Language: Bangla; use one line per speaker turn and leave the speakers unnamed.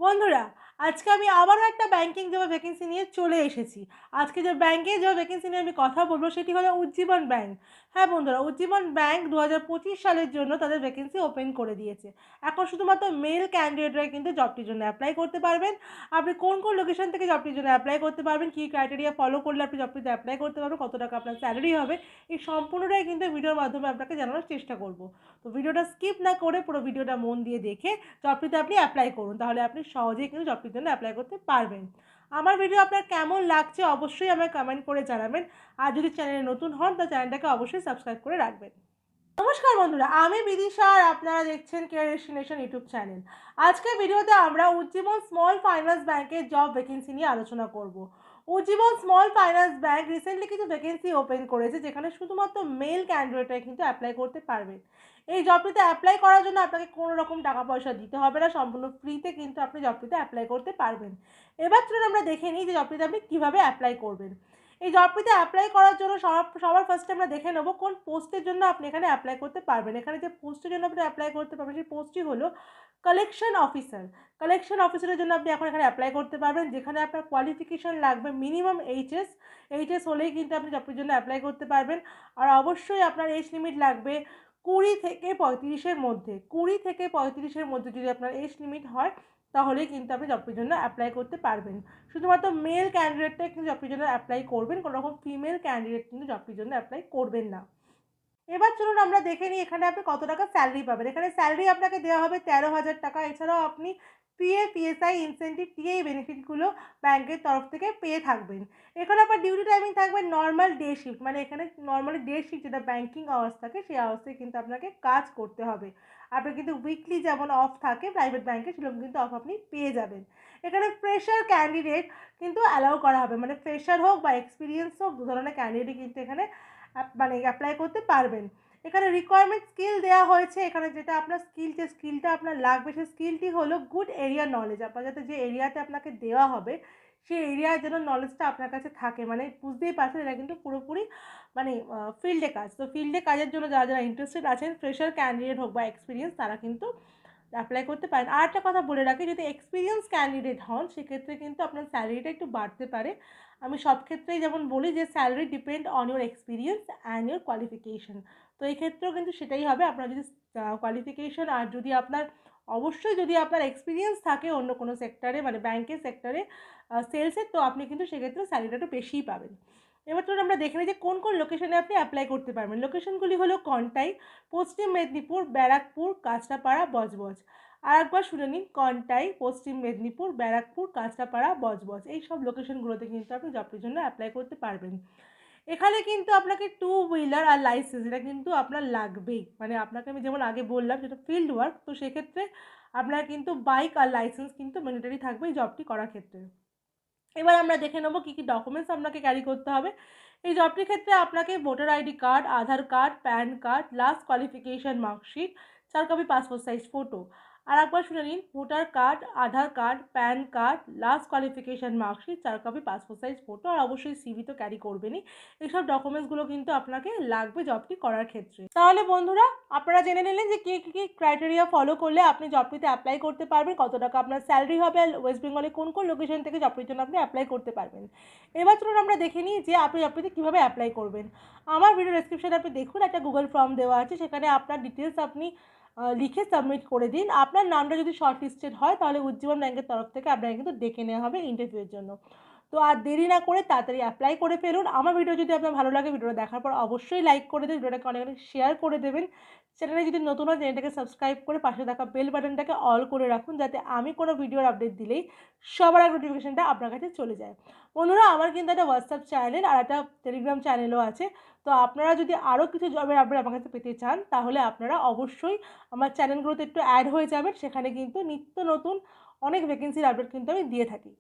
বন্ধুরা, আজকে আমি আবারও একটা ব্যাংকিং জব ভ্যাকেন্সি নিয়ে চলে এসেছি। আজকে যে ব্যাংকের জব ভ্যাকেন্সি নিয়ে আমি কথা বলবো সেটি হলো উজ্জীবন ব্যাংক। হ্যাঁ বন্ধুরা, উজ্জীবন ব্যাংক 2025 সালের জন্য তাদের ভ্যাকেন্সি ওপেন করে দিয়েছে। এখন শুধুমাত্র মেল ক্যান্ডিডেটরাই কিন্তু জবটির জন্য অ্যাপ্লাই করতে পারবেন। আপনি কোন কোন লোকেশন থেকে জবটির জন্য অ্যাপ্লাই করতে পারবেন, কী ক্রাইটেরিয়া ফলো করলে আপনি জবটিতে অ্যাপ্লাই করতে পারবেন, কত টাকা আপনার স্যালারি হবে, এই সম্পূর্ণটাই কিন্তু ভিডিওর মাধ্যমে আপনাকে জানানোর চেষ্টা করব। তো ভিডিওটা স্কিপ না করে পুরো ভিডিওটা মন দিয়ে দেখে জবটিতে আপনি অ্যাপ্লাই করুন, তাহলে আপনি সহজেই কিন্তু জবটির জন্য অ্যাপ্লাই করতে পারবেন। আমার ভিডিও আপনার কেমন লাগছে অবশ্যই আমায় কমেন্ট করে জানাবেন। আর যদি চ্যানেলে নতুন হন তো চ্যানেলটাকে অবশ্যই সাবস্ক্রাইব করে রাখবেন। নমস্কার বন্ধুরা, আমি বিদিশা আর আপনারা দেখছেন কেয়ার ডেস্টিনেশন ইউটিউব চ্যানেল। আজকের ভিডিওতে আমরা উজ্জীবন স্মল ফাইন্যান্স ব্যাংকের জব ভ্যাকেন্সি নিয়ে আলোচনা করব। Ujjivan small finance bank recently কিছু ভ্যাকেন্সি ওপেন করেছে, যেখানে শুধুমাত্র মেল ক্যান্ডিডেটরা কিন্তু অ্যাপ্লাই করতে পারবেন। এই জবটিতে অ্যাপ্লাই করার জন্য আপনাকে কোনো রকম টাকা পয়সা দিতে হবে না, সম্পূর্ণ ফ্রিতে কিন্তু আপনি জবটিতে অ্যাপ্লাই করতে পারবেন। এবার চলুন আমরা দেখে নিই যে জবটিতে আপনি কীভাবে অ্যাপ্লাই করবেন। এই জবটিতে অ্যাপ্লাই করার জন্য সবার ফার্স্টে আমরা দেখে নেব কোন পোস্টের জন্য আপনি এখানে অ্যাপ্লাই করতে পারবেন। এখানে যে পোস্টের জন্য আপনি অ্যাপ্লাই করতে পারবেন সেই পোস্টটি হলো কালেকশন অফিসার। কালেকশন অফিসারের জন্য আপনি এখন এখানে অ্যাপ্লাই করতে পারবেন, যেখানে আপনার কোয়ালিফিকেশান লাগবে মিনিমাম এইচএস হলেই কিন্তু আপনি জবটির জন্য অ্যাপ্লাই করতে পারবেন। আর অবশ্যই আপনার এজ লিমিট লাগবে 20 থেকে 35-এর মধ্যে। 20 থেকে 35-এর মধ্যে যদি আপনার এজ লিমিট হয় তাহলেই কিন্তু আপনি জবটির জন্য অ্যাপ্লাই করতে পারবেন। শুধুমাত্র মেল ক্যান্ডিডেটটাই কিন্তু জবটির জন্য অ্যাপ্লাই করবেন, কোনো রকম ফিমেল ক্যান্ডিডেট কিন্তু জবটির জন্য অ্যাপ্লাই করবেন না। এবার চলুন আমরা দেখে নিই এখানে আপনি কত টাকা স্যালারি পাবেন। এখানে স্যালারি আপনাকে দেওয়া হবে 13,000 টাকা। এছাড়াও আপনি পিএফ, পিএসআই, ইনসেন্টিভ, টিএ এই বেনিফিটগুলো ব্যাংকের তরফ থেকে পেয়ে থাকবেন। এখানে আপনার ডিউটি টাইমিং থাকবে নর্মাল ডে শিফট, মানে এখানে নর্মালি ডে শিফট যেটা ব্যাংকিং আওয়ার্স থাকে সেই আওয়ার্সে কিন্তু আপনাকে কাজ করতে হবে। আপনার কিন্তু উইকলি যেমন অফ থাকে প্রাইভেট ব্যাংকে সেরকম কিন্তু অফ আপনি পেয়ে যাবেন। এখানে ফ্রেশার ক্যান্ডিডেট কিন্তু অ্যালাউ করা হবে, মানে ফ্রেশার হোক বা এক্সপিরিয়েন্স হোক, দু ধরনের ক্যান্ডিডেট কিন্তু এখানে মানে অ্যাপ্লাই করতে পারবেন। এখানে রিকোয়ারমেন্ট স্কিল দেওয়া হয়েছে। এখানে যেটা আপনার যে স্কিলটা আপনার লাগবে সেই স্কিলটি হলো গুড এরিয়া নলেজ। আপনার যাতে যে এরিয়াতে আপনাকে দেওয়া হবে সেই এরিয়ার যেন নলেজটা আপনার কাছে থাকে, মানে বুঝতেই পারছেন এটা কিন্তু পুরোপুরি মানে ফিল্ডে কাজ। তো ফিল্ডে কাজের জন্য যারা যারা ইন্টারেস্টেড আছেন, ফ্রেশার ক্যান্ডিডেট হোক বা এক্সপিরিয়েন্স, তারা কিন্তু অ্যাপ্লাই করতে পারেন। আর একটা কথা বলে রাখি, যদি এক্সপিরিয়েন্স ক্যান্ডিডেট হন সেক্ষেত্রে কিন্তু আপনার স্যালারিটা একটু বাড়তে পারে। আমি সব ক্ষেত্রেই যেমন বলি যে salary depend on your experience and your qualification. তো এই ক্ষেত্রেও কিন্তু সেটাই হবে। আপনার যদি কোয়ালিফিকেশন আর যদি আপনার অবশ্যই যদি আপনার এক্সপিরিয়েন্স থাকে অন্য কোনো সেক্টরে, মানে ব্যাংকের সেক্টরে, সেলসের, তো আপনি কিন্তু সেক্ষেত্রে স্যালারিটা একটু বেশিই পাবেন। এবার চলুন আমরা দেখে নিই যে কোন কোন লোকেশনে আপনি অ্যাপ্লাই করতে পারবেন। লোকেশনগুলি হলো কন্টাই, পশ্চিম মেদিনীপুর, ব্যারাকপুর, কাঁচরাপাড়া, বজবজ। আরেকবার শুনে নিন, কন্টাই, পশ্চিম মেদিনীপুর, ব্যারাকপুর, কাঁচরাপাড়া, বজবজ। এই সব লোকেশনগুলোতে কিন্তু আপনি জবটির জন্য অ্যাপ্লাই করতে পারবেন। এখানে কিন্তু আপনাকে টু হুইলার আর লাইসেন্স এটা কিন্তু আপনার লাগবেই। মানে আপনাকে আমি যেমন আগে বললাম যেটা ফিল্ড ওয়ার্ক, তো সেক্ষেত্রে আপনার কিন্তু বাইক আর লাইসেন্স কিন্তু ম্যান্ডেটরি থাকবে এই জবটি করার ক্ষেত্রে। এবার আমরা দেখে নেব কী কী ডকুমেন্টস আপনাকে ক্যারি করতে হবে। এই জবটির ক্ষেত্রে আপনাকে voter ID card, Aadhaar card, PAN card, last qualification marksheet, 4 copy passport size photo. আর একবার শুনে নিন, voter card, Aadhaar card, PAN card, last qualification marksheet, 4 copy passport size photo, আর অবশ্যই সিভি তো ক্যারি করবেনই। এইসব ডকুমেন্টসগুলো কিন্তু আপনাকে লাগবে জবটি করার ক্ষেত্রে। তাহলে বন্ধুরা, আপনারা জেনে নিলেন যে কী কী ক্রাইটেরিয়া ফলো করলে আপনি জবটিতে অ্যাপ্লাই করতে পারবেন, কত টাকা আপনার স্যালারি হবে, আর ওয়েস্ট বেঙ্গলে কোন কোন লোকেশন থেকে জবটির জন্য আপনি অ্যাপ্লাই করতে পারবেন। এবার চলুন আমরা দেখে নিই যে আপনি জবটিতে কীভাবে অ্যাপ্লাই করবেন। আমার ভিডিও ডেসক্রিপশনে আপনি দেখুন একটা গুগল ফর্ম দেওয়া আছে, সেখানে আপনার ডিটেলস আপনি লিখে সাবমিট করে দিন। আপনার নামটা যদি শর্ট লিস্টেড হয় তাহলে উজ্জীবন ব্যাংকের তরফ থেকে আপনাকে কিন্তু ডেকে নেওয়া হবে ইন্টারভিউয়ের জন্য। তো আর দেরি না করে তাড়াতাড়ি অ্যাপ্লাই করে ফেলুন। আমার ভিডিও যদি আপনার ভালো লাগে, ভিডিওটা দেখার পর অবশ্যই লাইক করে দেবেন, ভিডিওটাকে অনেক অনেক শেয়ার করে দেবেন। চ্যানেলে যদি নতুন হয় চ্যানেলটাকে সাবস্ক্রাইব করে পাশে থাকা বেল বাটনটাকে অল করে রাখুন, যাতে আমি কোনো ভিডিওর আপডেট দিলেই সবার আগে নোটিফিকেশনটা আপনার কাছে চলে যায়। বন্ধুরা, আমার কিন্তু একটা হোয়াটসঅ্যাপ চ্যানেল আর একটা টেলিগ্রাম চ্যানেলও আছে। তো আপনারা যদি আরও কিছু জবের আপডেট আমার কাছে পেতে চান তাহলে আপনারা অবশ্যই আমার চ্যানেলগুলোতে একটু অ্যাড হয়ে যাবেন। সেখানে কিন্তু নিত্য নতুন অনেক ভ্যাকেন্সির আপডেট কিন্তু আমি দিয়ে থাকি।